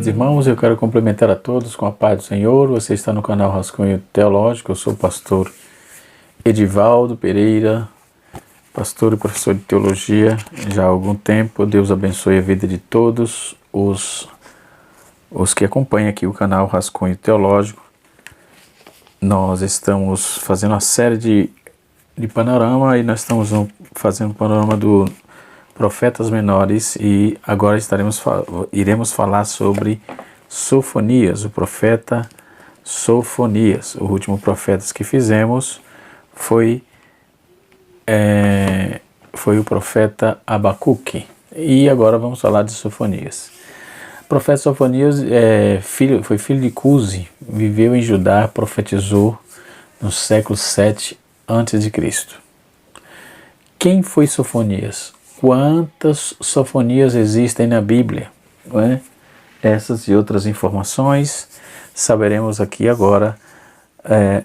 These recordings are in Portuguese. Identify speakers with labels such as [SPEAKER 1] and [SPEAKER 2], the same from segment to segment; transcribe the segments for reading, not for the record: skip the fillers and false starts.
[SPEAKER 1] queridos irmãos, eu quero cumprimentar a todos com a paz do Senhor. Você está no canal Rascunho Teológico. Eu sou o pastor Edivaldo Pereira, pastor e professor de teologia já há algum tempo. Deus abençoe a vida de todos os que acompanham aqui o canal Rascunho Teológico. Nós estamos fazendo uma série de panorama e nós estamos fazendo um panorama do Profetas Menores e agora iremos falar sobre Sofonias, o profeta Sofonias. O último profeta que fizemos foi o profeta Abacuque e agora vamos falar de Sofonias. O profeta Sofonias foi filho de Cusi, viveu em Judá, profetizou no século 7 a.C. Quem foi Sofonias? Quantas sofonias existem na Bíblia? Não é? Essas e outras informações saberemos aqui agora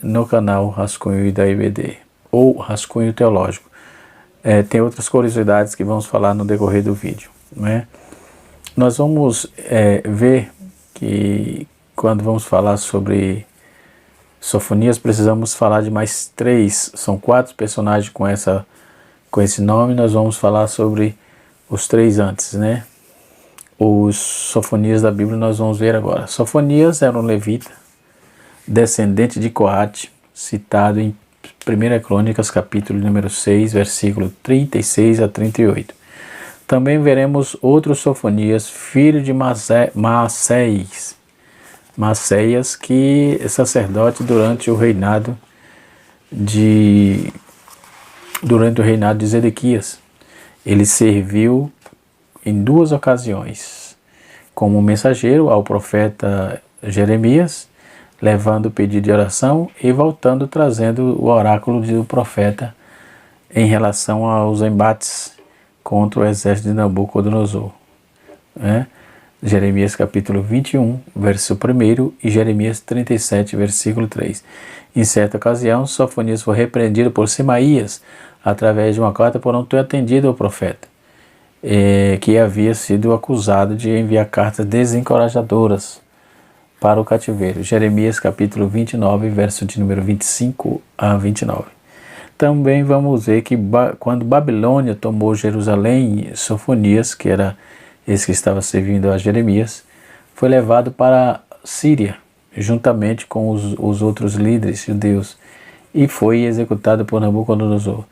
[SPEAKER 1] no canal Rascunho da IBD, ou Rascunho Teológico. Tem outras curiosidades que vamos falar no decorrer do vídeo. Não é? Nós vamos ver que quando vamos falar sobre Sofonias precisamos falar de mais 3, são 4 personagens com esse nome. Nós vamos falar sobre os 3 antes, né? Os Sofonias da Bíblia nós vamos ver agora. Sofonias era um levita, descendente de Coate, citado em 1 Crônicas, capítulo número 6, versículo 36 a 38. Também veremos outro Sofonias, filho de Maacéias, que é sacerdote durante o reinado de Zedequias. Ele serviu em 2 ocasiões como mensageiro ao profeta Jeremias, levando o pedido de oração e voltando trazendo o oráculo do profeta em relação aos embates contra o exército de Nabucodonosor. Jeremias capítulo 21, verso 1 e Jeremias 37, versículo 3. Em certa ocasião, Sofonias foi repreendido por Semaías através de uma carta por não ter atendido ao profeta, que havia sido acusado de enviar cartas desencorajadoras para o cativeiro. Jeremias capítulo 29, verso de número 25 a 29. Também vamos ver que quando Babilônia tomou Jerusalém, Sofonias, que era esse que estava servindo a Jeremias, foi levado para a Síria, juntamente com os outros líderes judeus, e foi executado por Nabucodonosor.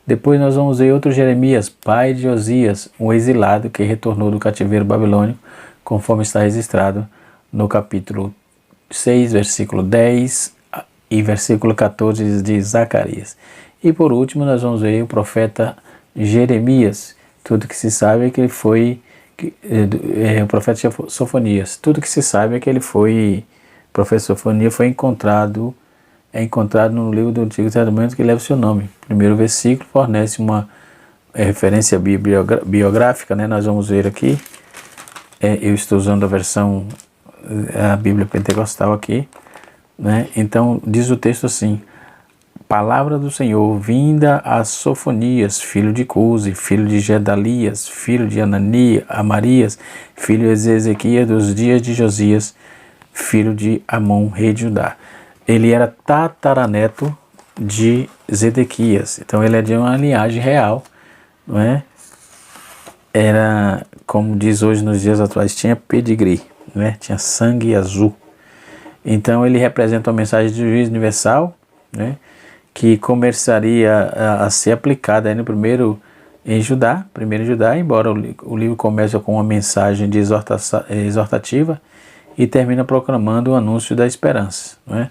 [SPEAKER 1] Depois nós vamos ver outro Jeremias, pai de Josias, um exilado que retornou do cativeiro babilônico, conforme está registrado no capítulo 6, versículo 10 e versículo 14 de Zacarias. E por último nós vamos ver o profeta Jeremias. Tudo que se sabe é que ele foi o profeta Sofonias. Tudo que se sabe é que ele foi, o profeta Sofonias foi encontrado no livro do Antigo Testamento que leva o seu nome. O primeiro versículo fornece uma referência biográfica, né? Nós vamos ver aqui, eu estou usando a Bíblia Pentecostal aqui, né? Então diz o texto assim: palavra do Senhor vinda a Sofonias, filho de Cusi, filho de Gedalias, filho de Amarias, filho de Ezequias dos dias de Josias, filho de Amon, rei de Judá. Ele era tataraneto de Zedequias, então ele é de uma linhagem real, não é? Era, como diz hoje nos dias atuais, tinha pedigree, não é? Tinha sangue azul. Então ele representa uma mensagem de juízo universal, né? Que começaria a ser aplicada aí primeiro em Judá, embora o livro comece com uma mensagem de exortativa e termina proclamando o anúncio da esperança. Não é?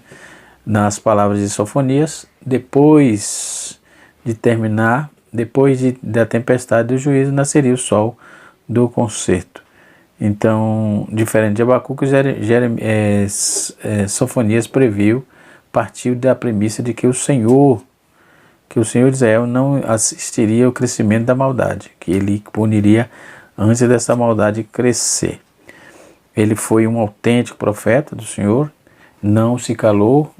[SPEAKER 1] Nas palavras de Sofonias, depois da tempestade do juízo, nasceria o sol do concerto. Então, diferente de Abacuque, Sofonias partiu da premissa de que o Senhor de Israel não assistiria ao crescimento da maldade, que ele puniria antes dessa maldade crescer. Ele foi um autêntico profeta do Senhor, não se calou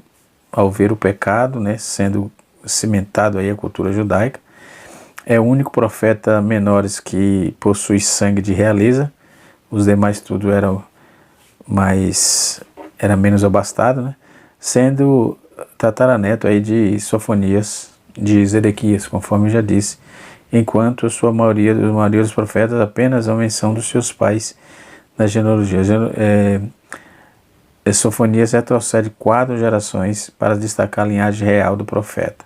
[SPEAKER 1] ao ver o pecado, né, sendo cimentado aí a cultura judaica. É o único profeta menores que possui sangue de realeza, os demais tudo eram mas era menos abastado, né? Sendo tataraneto aí de Sofonias, de Zedequias, conforme eu já disse, enquanto a maioria dos profetas apenas a menção dos seus pais na genealogia. Sofonias retrocede 4 gerações para destacar a linhagem real do profeta,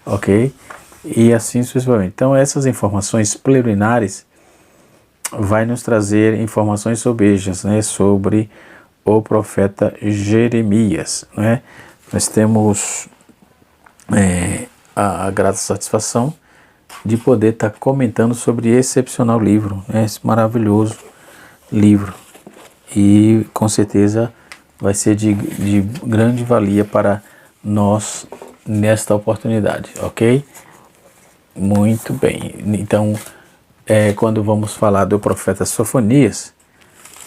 [SPEAKER 1] ok? E assim sucessivamente. Então essas informações preliminares vai nos trazer informações sobejas, né, sobre o profeta Jeremias, né? Nós temos a grata satisfação de poder estar comentando sobre esse excepcional livro, né, esse maravilhoso livro, e com certeza vai ser de grande valia para nós nesta oportunidade, ok? Muito bem, então quando vamos falar do profeta Sofonias,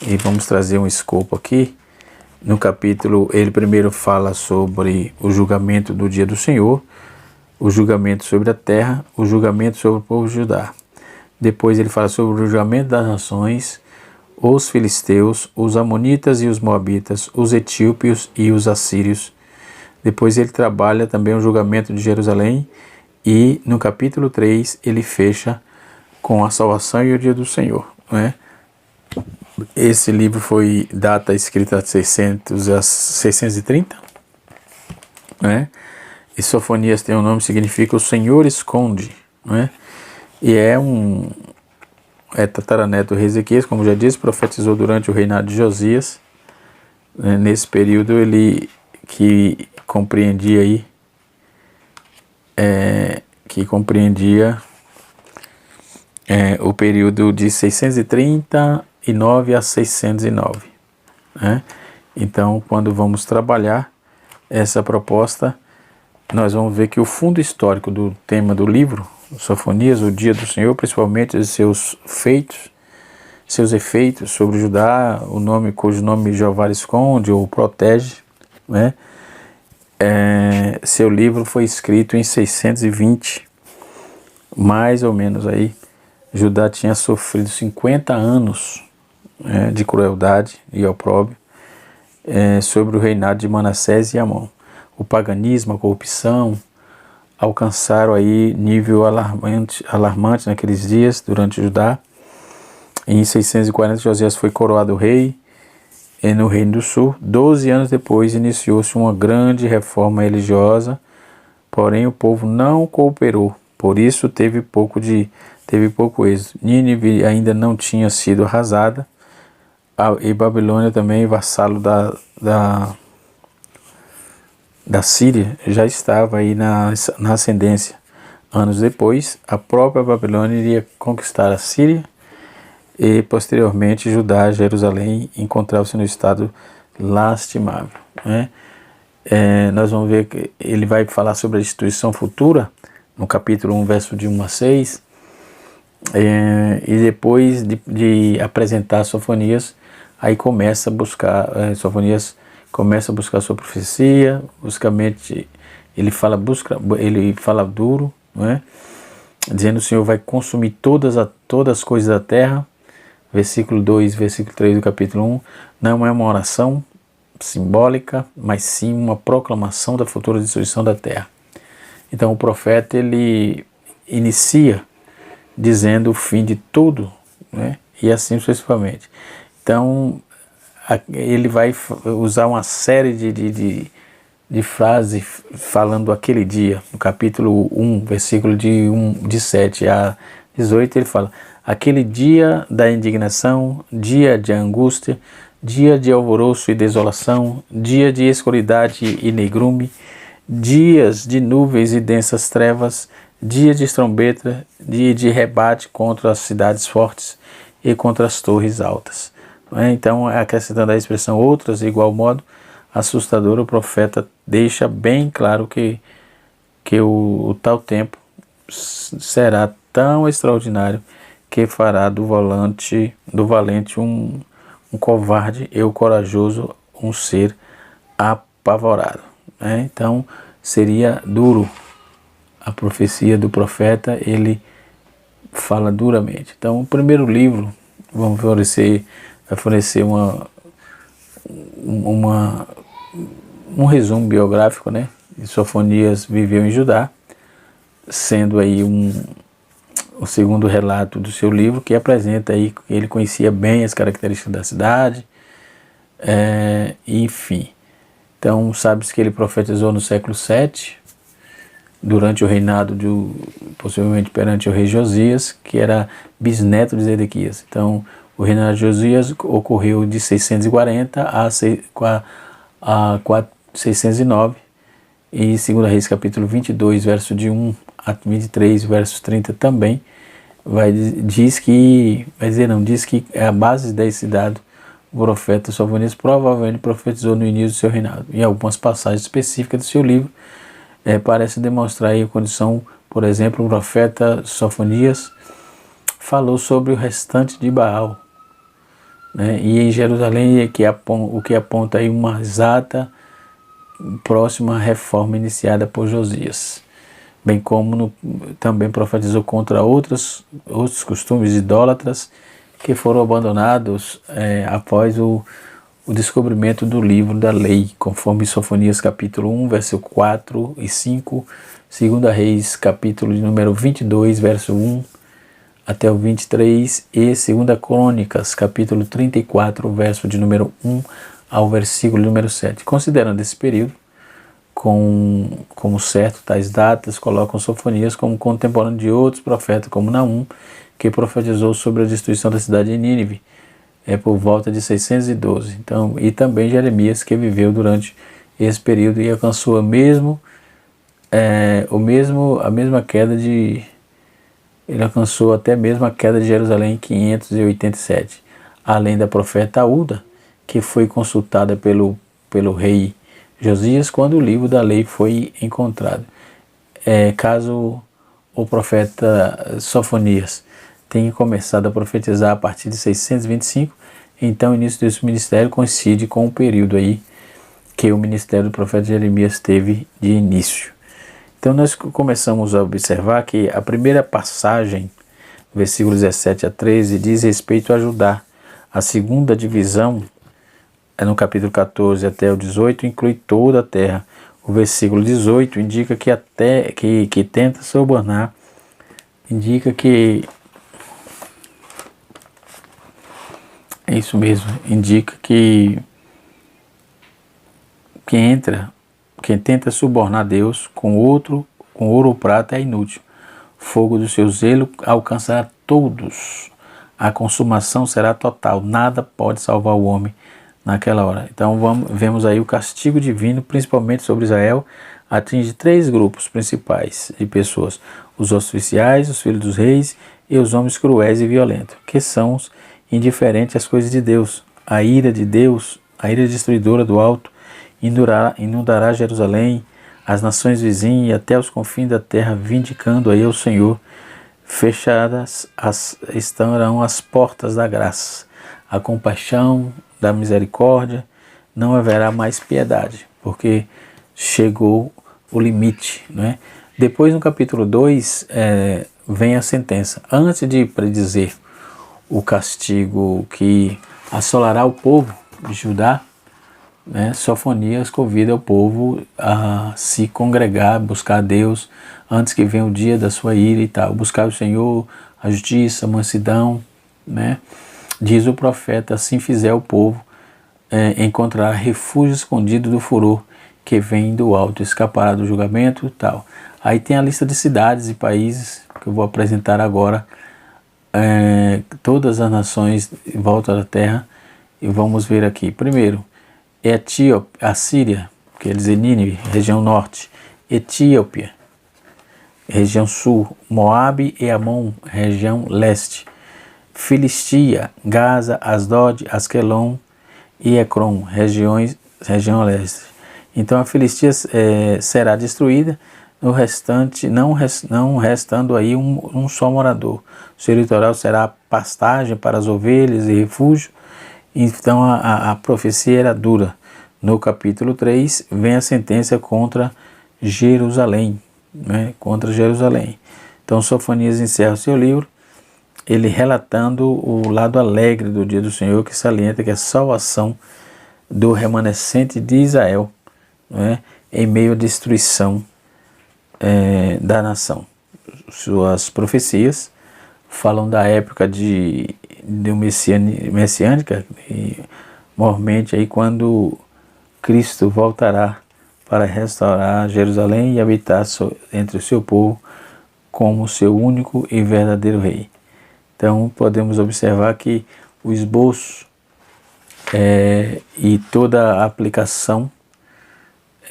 [SPEAKER 1] e vamos trazer um escopo aqui, no capítulo ele primeiro fala sobre o julgamento do dia do Senhor, o julgamento sobre a terra, o julgamento sobre o povo de Judá. Depois ele fala sobre o julgamento das nações, os filisteus, os amonitas e os moabitas, os etíopes e os assírios. Depois ele trabalha também o julgamento de Jerusalém e no capítulo 3 ele fecha com a salvação e o dia do Senhor, né? Esse livro foi data escrita de 600 a 630, né? E Sofonias tem um nome que significa o Senhor esconde, né? E tataraneto do rei Ezequias, como já disse, profetizou durante o reinado de Josias, né? Nesse período ele que compreendia aí o período de 639 a 609, né? Então, quando vamos trabalhar essa proposta, nós vamos ver que o fundo histórico do tema do livro, Sofonias, o dia do Senhor, principalmente os seus efeitos sobre Judá, cujo nome Jeová esconde ou protege, né? Seu livro foi escrito em 620, mais ou menos aí. Judá tinha sofrido 50 anos de crueldade e opróbrio sobre o reinado de Manassés e Amon. O paganismo, a corrupção alcançaram aí nível alarmante naqueles dias durante Judá. Em 640 Josias foi coroado rei no Reino do Sul. 12 anos depois iniciou-se uma grande reforma religiosa, porém o povo não cooperou, por isso teve pouco êxito. Nínive ainda não tinha sido arrasada, e Babilônia também, vassalo da Síria, já estava aí na ascendência. Anos depois, a própria Babilônia iria conquistar a Síria e posteriormente Judá, Jerusalém, encontrava-se no estado lastimável, né? Nós vamos ver que ele vai falar sobre a destruição futura no capítulo 1, verso de 1 a 6, e depois de apresentar Sofonias, aí começa a buscar, Sofonias começa a buscar sua profecia, basicamente ele fala duro, não é? Dizendo que o Senhor vai consumir todas as coisas da terra. Versículo 2, versículo 3 do capítulo 1, não é uma oração simbólica, mas sim uma proclamação da futura destruição da terra. Então o profeta ele inicia dizendo o fim de tudo, né? E assim sucessivamente. Então ele vai usar uma série de frases falando aquele dia. No capítulo 1, versículo de 7 a 18, ele fala: aquele dia da indignação, dia de angústia, dia de alvoroço e desolação, dia de escuridade e negrume, dias de nuvens e densas trevas, dia de trombeta, dia de rebate contra as cidades fortes e contra as torres altas. Então, acrescentando a expressão outras, de igual modo, assustador, o profeta deixa bem claro que o tal tempo será tão extraordinário que fará do valente um covarde e o corajoso um ser apavorado, né? Então seria duro. A profecia do profeta, ele fala duramente. Então o primeiro livro vai fornecer um resumo biográfico, né? Sofonias viveu em Judá, sendo aí o segundo relato do seu livro, que apresenta aí que ele conhecia bem as características da cidade, enfim. Então, sabe-se que ele profetizou no século VII, durante o reinado possivelmente perante o rei Josias, que era bisneto de Zedequias. Então, o reinado de Josias ocorreu de 640 a 609, e 2 Reis capítulo 22, verso de 1 a 23, verso 30 também, diz que a base desse dado, o profeta Sofonias provavelmente profetizou no início do seu reinado. Em algumas passagens específicas do seu livro, parece demonstrar aí a condição, por exemplo, o profeta Sofonias falou sobre o restante de Baal, né? E em Jerusalém o que aponta aí uma exata próxima reforma iniciada por Josias, bem como também profetizou contra outros costumes idólatras que foram abandonados após o descobrimento do livro da lei, conforme Sofonias capítulo 1, verso 4 e 5, 2 Reis capítulo de número 22, verso 1 até o 23, e 2 Crônicas capítulo 34, verso de número 1 ao versículo número 7. Considerando esse período como certo, tais datas colocam Sofonias como contemporâneo de outros profetas, como Naum, que profetizou sobre a destruição da cidade de Nínive, por volta de 612. Então, e também Jeremias, que viveu durante esse período e alcançou a mesma queda ele alcançou até mesmo a queda de Jerusalém em 587, além da profeta Uda, que foi consultada pelo rei Josias quando o livro da lei foi encontrado. Caso o profeta Sofonias tenha começado a profetizar a partir de 625, então o início desse ministério coincide com o período aí que o ministério do profeta Jeremias teve de início. Então nós começamos a observar que a primeira passagem, versículos 17 a 13, diz respeito a Judá. A segunda divisão, no capítulo 14 até o 18, inclui toda a terra. O versículo 18 indica que tenta subornar, indica que é isso mesmo, indica que quem tenta subornar Deus com ouro ou prata é inútil. Fogo do seu zelo alcançará todos. A consumação será total. Nada pode salvar o homem naquela hora. Então vemos aí o castigo divino, principalmente sobre Israel, atinge 3 grupos principais de pessoas: os oficiais, os filhos dos reis e os homens cruéis e violentos, que são os indiferentes às coisas de Deus. A ira de Deus, a ira destruidora do alto, inundará Jerusalém, as nações vizinhas e até os confins da terra, vindicando aí ao Senhor. Fechadas estarão as portas da graça, a compaixão, da misericórdia, não haverá mais piedade, porque chegou o limite, né? Depois, no capítulo 2, vem a sentença. Antes de predizer o castigo que assolará o povo de Judá, né, Sofonias convida o povo a se congregar, buscar a Deus, antes que venha o dia da sua ira e tal, buscar o Senhor, a justiça, a mansidão, né? Diz o profeta: assim fizer o povo, encontrará refúgio escondido do furor que vem do alto, escapará do julgamento e tal. Aí tem a lista de cidades e países que eu vou apresentar agora, todas as nações em volta da terra, e vamos ver aqui. Primeiro, a Síria, quer dizer Nínive, região norte; Etiópia, região sul; Moabe e Amon, região leste; Filistia, Gaza, Asdod, Asquelon e Ecrom, região leste. Então a Filistia será destruída, no restante, não restando aí um só morador. O seu litoral será pastagem para as ovelhas e refúgio. Então a profecia era dura. No capítulo 3 vem a sentença contra Jerusalém, né? Contra Jerusalém. Então Sofonias encerra o seu livro, ele relatando o lado alegre do dia do Senhor, que salienta que a salvação do remanescente de Israel, né, em meio à destruição da nação. Suas profecias falam da época messiânica, e mormente aí quando Cristo voltará para restaurar Jerusalém e habitar entre o seu povo como seu único e verdadeiro rei. Então podemos observar que o esboço e toda a aplicação,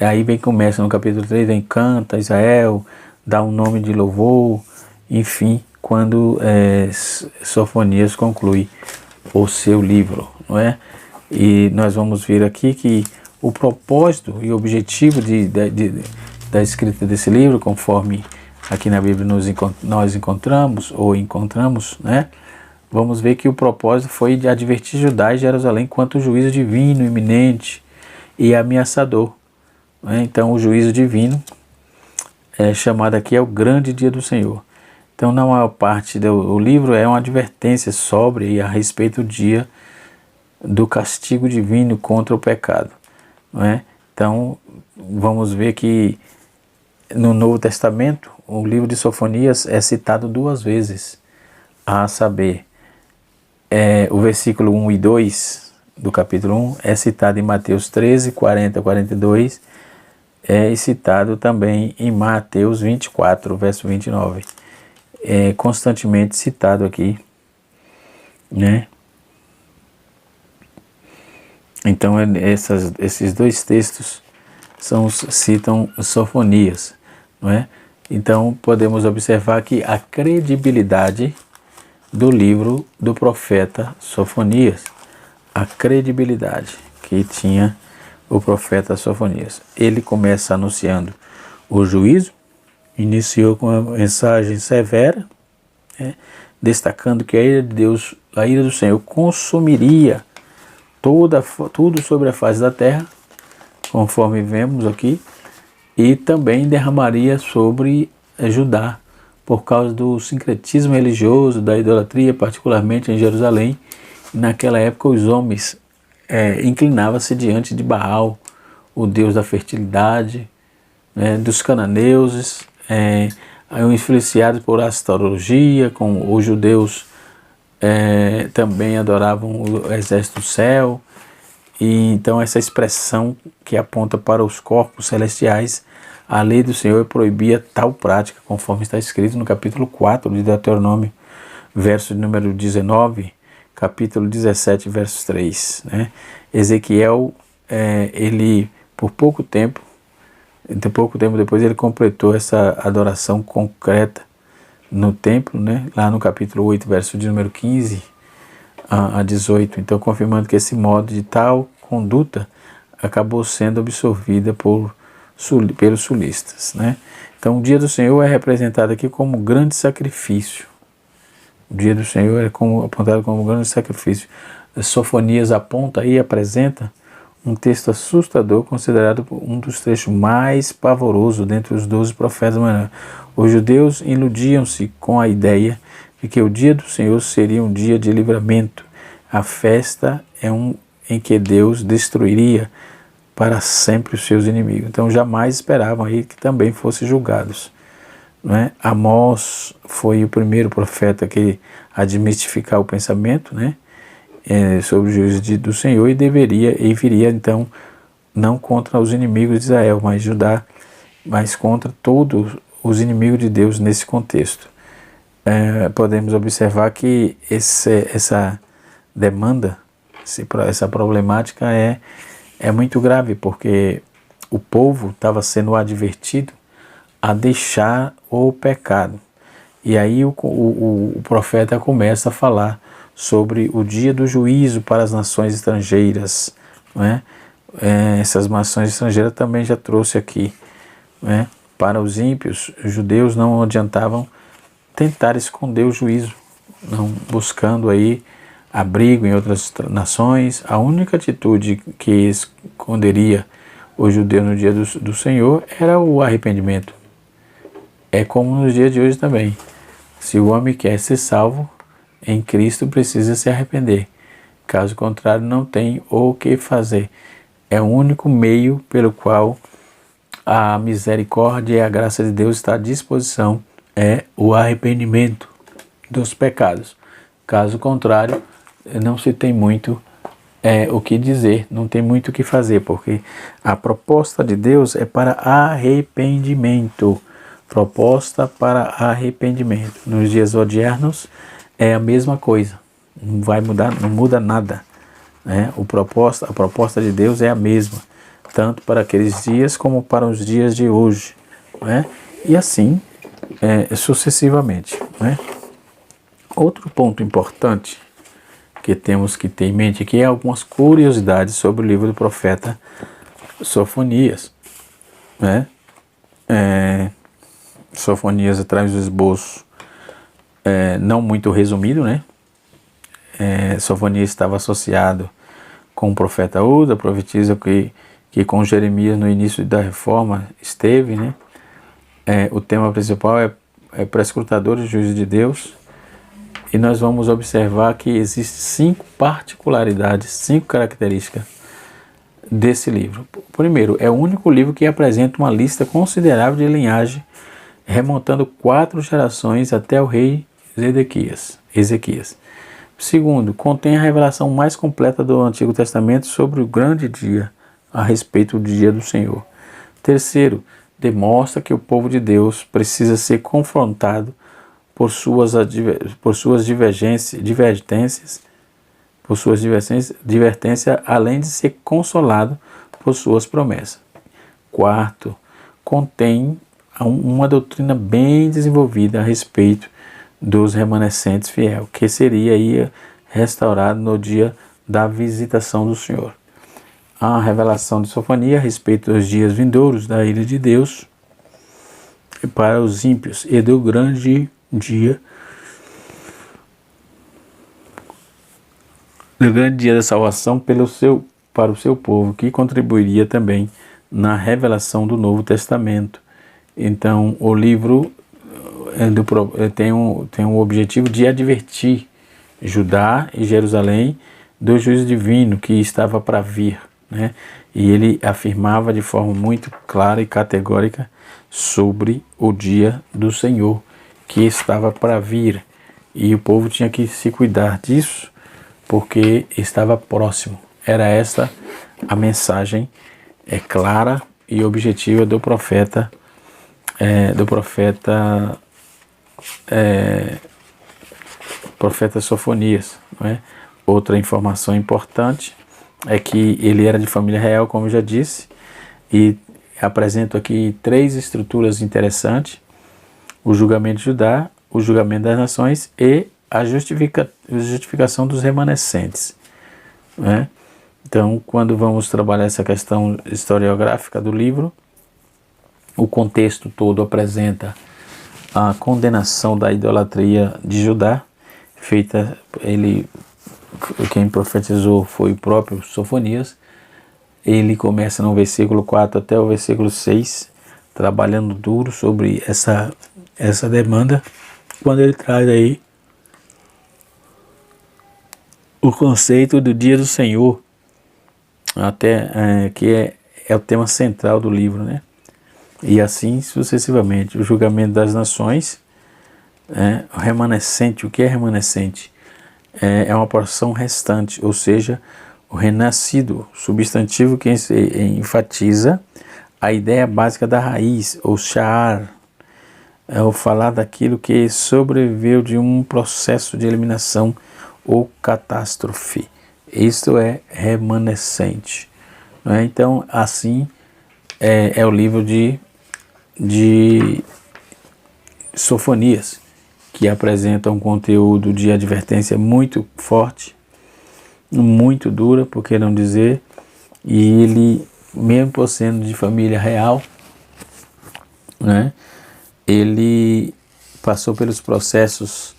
[SPEAKER 1] aí começa no capítulo 3, vem canta Israel, dá um nome de louvor, enfim, quando Sofonias conclui o seu livro, não é? E nós vamos ver aqui que o propósito e objetivo da escrita desse livro, conforme aqui na Bíblia nós encontramos, né? Vamos ver que o propósito foi de advertir Judá e Jerusalém quanto ao juízo divino, iminente e ameaçador, né? Então o juízo divino chamado aqui é o grande dia do Senhor. Então na maior parte do livro é uma advertência sóbria a respeito do dia do castigo divino contra o pecado, não é? Então vamos ver que no Novo Testamento o livro de Sofonias é citado 2 vezes, a saber, o versículo 1 e 2 do capítulo 1 é citado em Mateus 13, 40 a 42, e citado também em Mateus 24, verso 29. É constantemente citado aqui, né? Então esses 2 textos citam Sofonias, não é? Então podemos observar que a credibilidade do livro do profeta Sofonias, a credibilidade que tinha o profeta Sofonias. Ele começa anunciando o juízo, iniciou com uma mensagem severa, né, destacando que a ira de Deus, a ira do Senhor consumiria tudo sobre a face da terra, conforme vemos aqui, e também derramaria sobre Judá, por causa do sincretismo religioso, da idolatria, particularmente em Jerusalém. Naquela época os homens inclinavam-se diante de Baal, o deus da fertilidade, né, dos cananeus, influenciados por astrologia, com os judeus também adoravam o exército do céu. E então essa expressão que aponta para os corpos celestiais, a lei do Senhor proibia tal prática, conforme está escrito no capítulo 4 de Deuteronômio, verso número 19, capítulo 17, verso 3. Né? Ezequiel, ele por pouco tempo depois, ele completou essa adoração concreta no templo, né? Lá no capítulo 8, verso de número 15 a 18. Então, confirmando que esse modo de tal conduta acabou sendo absorvida pelos sulistas, né? Então, o dia do Senhor é representado aqui como grande sacrifício. O dia do Senhor é apontado como grande sacrifício. Sofonias aponta e apresenta um texto assustador, considerado um dos trechos mais pavorosos dentre os 12 profetas. Os judeus iludiam-se com a ideia de que o dia do Senhor seria um dia de livramento. A festa em que Deus destruiria para sempre os seus inimigos. Então jamais esperavam aí que também fossem julgados. Não é? Amós foi o primeiro profeta a desmistificar o pensamento, né? Sobre o juízo do Senhor, e viria então não contra os inimigos de Israel, mas Judá, mas contra todos os inimigos de Deus nesse contexto. Podemos observar que essa demanda, essa problemática é muito grave, porque o povo estava sendo advertido a deixar o pecado. E aí o profeta começa a falar sobre o dia do juízo para as nações estrangeiras, não é? Essas nações estrangeiras também já trouxe aqui, não é? Para os ímpios, os judeus não adiantavam tentar esconder o juízo, não buscando aí abrigo em outras nações. A única atitude que esconderia o judeu no dia do Senhor era o arrependimento. É como nos dias de hoje também. Se o homem quer ser salvo em Cristo, precisa se arrepender. Caso contrário, não tem o que fazer. É o único meio pelo qual a misericórdia e a graça de Deus está à disposição, é o arrependimento dos pecados. Caso contrário, não se tem muito o que dizer, não tem muito o que fazer, porque a proposta de Deus é para arrependimento. Proposta para arrependimento. Nos dias odiernos é a mesma coisa, não vai mudar, não muda nada, né? A proposta de Deus é a mesma, tanto para aqueles dias como para os dias de hoje, né? E assim sucessivamente, né? Outro ponto importante que temos que ter em mente aqui é algumas curiosidades sobre o livro do profeta Sofonias, né? Sofonias traz o esboço não muito resumido, né? Sofonias estava associado com o profeta Uda, profetiza que com Jeremias no início da reforma esteve, né? O tema principal é prescrutadores e juízes de Deus, e nós vamos observar que existem 5 particularidades, 5 características desse livro. Primeiro, é o único livro que apresenta uma lista considerável de linhagem, remontando 4 gerações até o rei Ezequias. Segundo, contém a revelação mais completa do Antigo Testamento sobre o grande dia, a respeito do dia do Senhor. Terceiro, demonstra que o povo de Deus precisa ser confrontado por suas divergências, além de ser consolado por suas promessas. Quarto, contém uma doutrina bem desenvolvida a respeito dos remanescentes fiel, que seria aí restaurado no dia da visitação do Senhor. A revelação de Sofonias a respeito dos dias vindouros da ira de Deus para os ímpios e do grande dia da salvação para o seu povo, que contribuiria também na revelação do Novo Testamento. Então, o livro tem um objetivo de advertir Judá e Jerusalém do juízo divino que estava para vir, né? E ele afirmava de forma muito clara e categórica sobre o dia do Senhor que estava para vir, e o povo tinha que se cuidar disso porque estava próximo. Era essa a mensagem clara e objetiva do profeta Sofonias, não é? Outra informação importante é que ele era de família real, como eu já disse, e apresento aqui 3 estruturas interessantes: o julgamento de Judá, o julgamento das nações e a justificação dos remanescentes, né? Então, quando vamos trabalhar essa questão historiográfica do livro, o contexto todo apresenta a condenação da idolatria de Judá, feita quem profetizou foi o próprio Sofonias. Ele começa no versículo 4 até o versículo 6, trabalhando duro sobre essa demanda, quando ele traz aí o conceito do dia do Senhor, até que é o tema central do livro, né? E assim sucessivamente. O julgamento das nações, o remanescente. O que é remanescente? É uma porção restante, ou seja, o renascido, substantivo que enfatiza a ideia básica da raiz, ou sha'ar, o falar daquilo que sobreviveu de um processo de eliminação ou catástrofe. Isto é remanescente, não é? Então, assim é o livro de Sofonias, que apresenta um conteúdo de advertência muito forte, muito dura, por que não dizer, e ele, mesmo por sendo de família real, né, ele passou pelos processos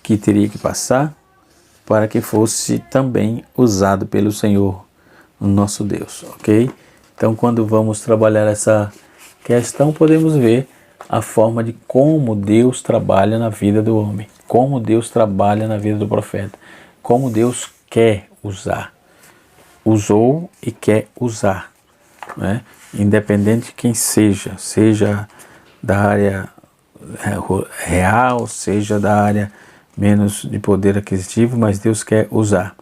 [SPEAKER 1] que teria que passar para que fosse também usado pelo Senhor, nosso Deus, ok? Então, quando vamos trabalhar essa questão, podemos ver a forma de como Deus trabalha na vida do homem, como Deus trabalha na vida do profeta, como Deus quer usar. Usou e quer usar, né? Independente de quem seja da área real, seja da área menos de poder aquisitivo, mas Deus quer usar.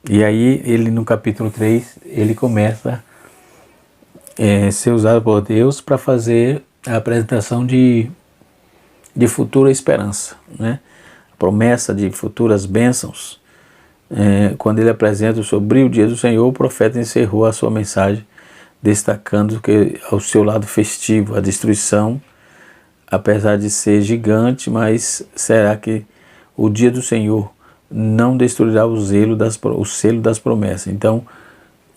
[SPEAKER 1] E aí ele no capítulo 3, ele começa a ser usado por Deus para fazer a apresentação de futura esperança, né? A promessa de futuras bênçãos. Quando ele apresenta sobre o dia do Senhor, o profeta encerrou a sua mensagem destacando que ao seu lado festivo, a destruição, apesar de ser gigante, mas será que o dia do Senhor não destruirá o selo das promessas. Então,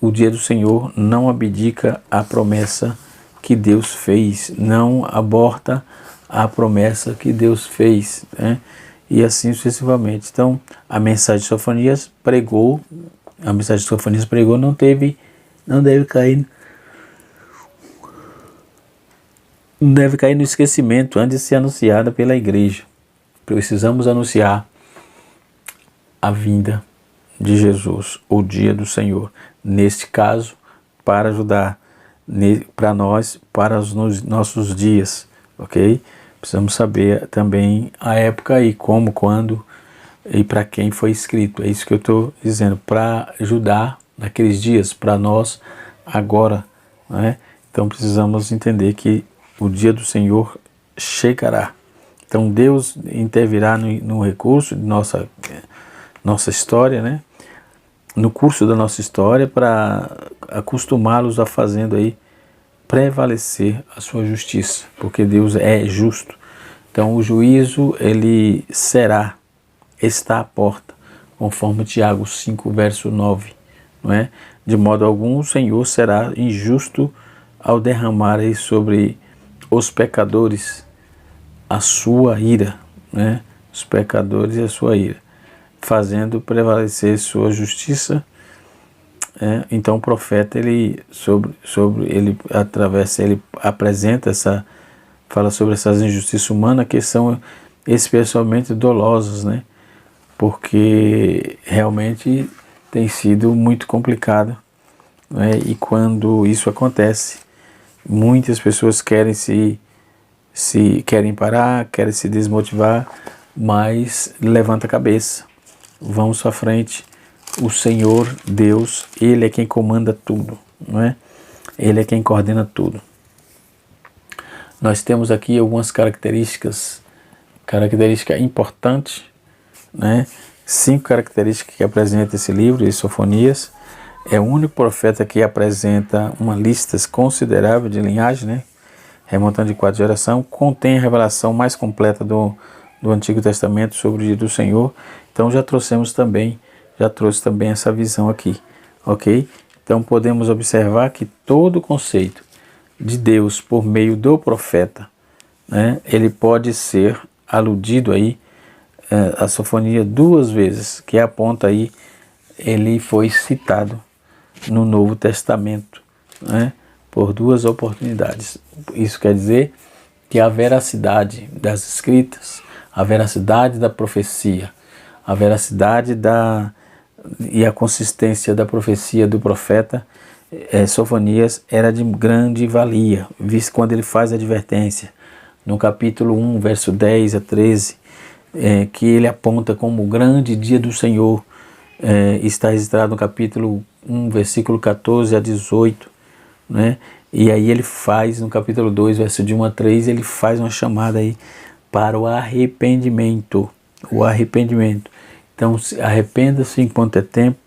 [SPEAKER 1] o dia do Senhor não abdica a promessa que Deus fez, não aborta a promessa que Deus fez, né? E assim sucessivamente. Então, a mensagem de Sofonias pregou não deve cair no esquecimento antes de ser anunciada pela igreja. Precisamos anunciar a vinda de Jesus, o dia do Senhor. Neste caso, para ajudar para nós, para os nossos dias, ok? Precisamos saber também a época e como, quando e para quem foi escrito. É isso que eu estou dizendo, para ajudar naqueles dias, para nós agora, né? Então precisamos entender que o dia do Senhor chegará. Então Deus intervirá no recurso de nossa história, né? No curso da nossa história, para acostumá-los a fazendo aí prevalecer a sua justiça, porque Deus é justo. Então o juízo ele está à porta, conforme Tiago 5, verso 9, não é? De modo algum o Senhor será injusto ao derramar aí sobre os pecadores a sua ira, né? Os pecadores e a sua ira, fazendo prevalecer sua justiça. Então o profeta ele apresenta fala sobre essas injustiças humanas que são especialmente dolosas, né? Porque realmente tem sido muito complicado, né? E quando isso acontece, muitas pessoas querem querem parar, querem se desmotivar, mas levanta a cabeça, vamos à frente. O Senhor Deus, Ele é quem comanda tudo, não é? Ele é quem coordena tudo. Nós temos aqui algumas características importantes, né? 5 características que apresenta esse livro de Sofonias. É o único profeta que apresenta uma lista considerável de linhagem, né? Remontando de 4 gerações, contém a revelação mais completa do Antigo Testamento sobre o dia do Senhor. Então já trouxe também essa visão aqui, ok? Então podemos observar que todo o conceito de Deus por meio do profeta, né, ele pode ser aludido aí a Sofonia 2 vezes, que aponta aí, ele foi citado no Novo Testamento, né, por 2 oportunidades. Isso quer dizer que a veracidade das escritas, a veracidade da profecia, a veracidade e a consistência da profecia do profeta Sofonias era de grande valia, visto quando ele faz a advertência no capítulo 1, verso 10 a 13, que ele aponta como o grande dia do Senhor, está registrado no capítulo 1, versículo 14 a 18, né? E aí ele faz, no capítulo 2, verso de 1 a 3, ele faz uma chamada aí para o arrependimento. Então, arrependa-se enquanto é tempo,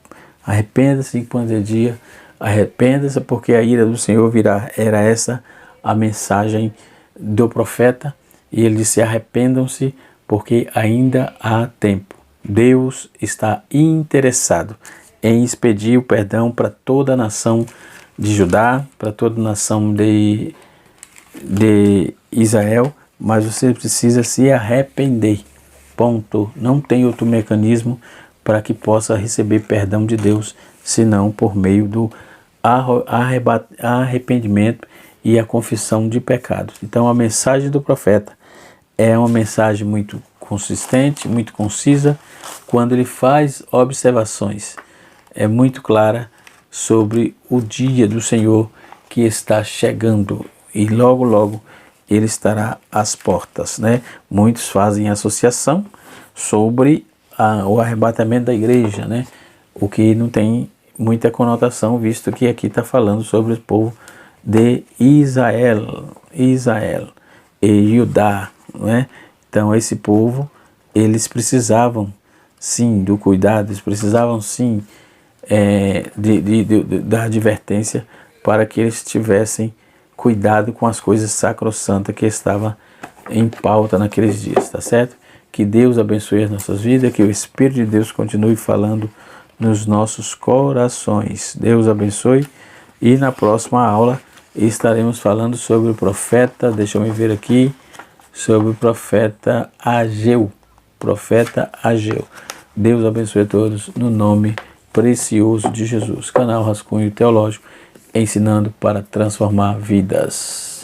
[SPEAKER 1] arrependa-se enquanto é dia, arrependa-se porque a ira do Senhor virá. Era essa a mensagem do profeta, e ele disse: arrependam-se porque ainda há tempo. Deus está interessado em expedir o perdão para toda a nação de Judá, para toda a nação de Israel, mas você precisa se arrepender. Ponto. Não tem outro mecanismo para que possa receber perdão de Deus, senão por meio do arrependimento e a confissão de pecados. Então a mensagem do profeta é uma mensagem muito consistente, muito concisa, quando ele faz observações muito clara sobre o dia do Senhor que está chegando e logo, logo ele estará às portas, né? Muitos fazem associação sobre o arrebatamento da igreja, né? O que não tem muita conotação, visto que aqui está falando sobre o povo de Israel e Judá, né? Então esse povo, eles precisavam sim do cuidado, eles precisavam sim da advertência para que eles tivessem cuidado com as coisas sacrossantas que estavam em pauta naqueles dias, tá certo? Que Deus abençoe as nossas vidas, que o Espírito de Deus continue falando nos nossos corações. Deus abençoe, e na próxima aula estaremos falando sobre o profeta, deixa eu me ver aqui, sobre o profeta Ageu. Deus abençoe a todos no nome precioso de Jesus. Canal Rascunho Teológico, ensinando para transformar vidas.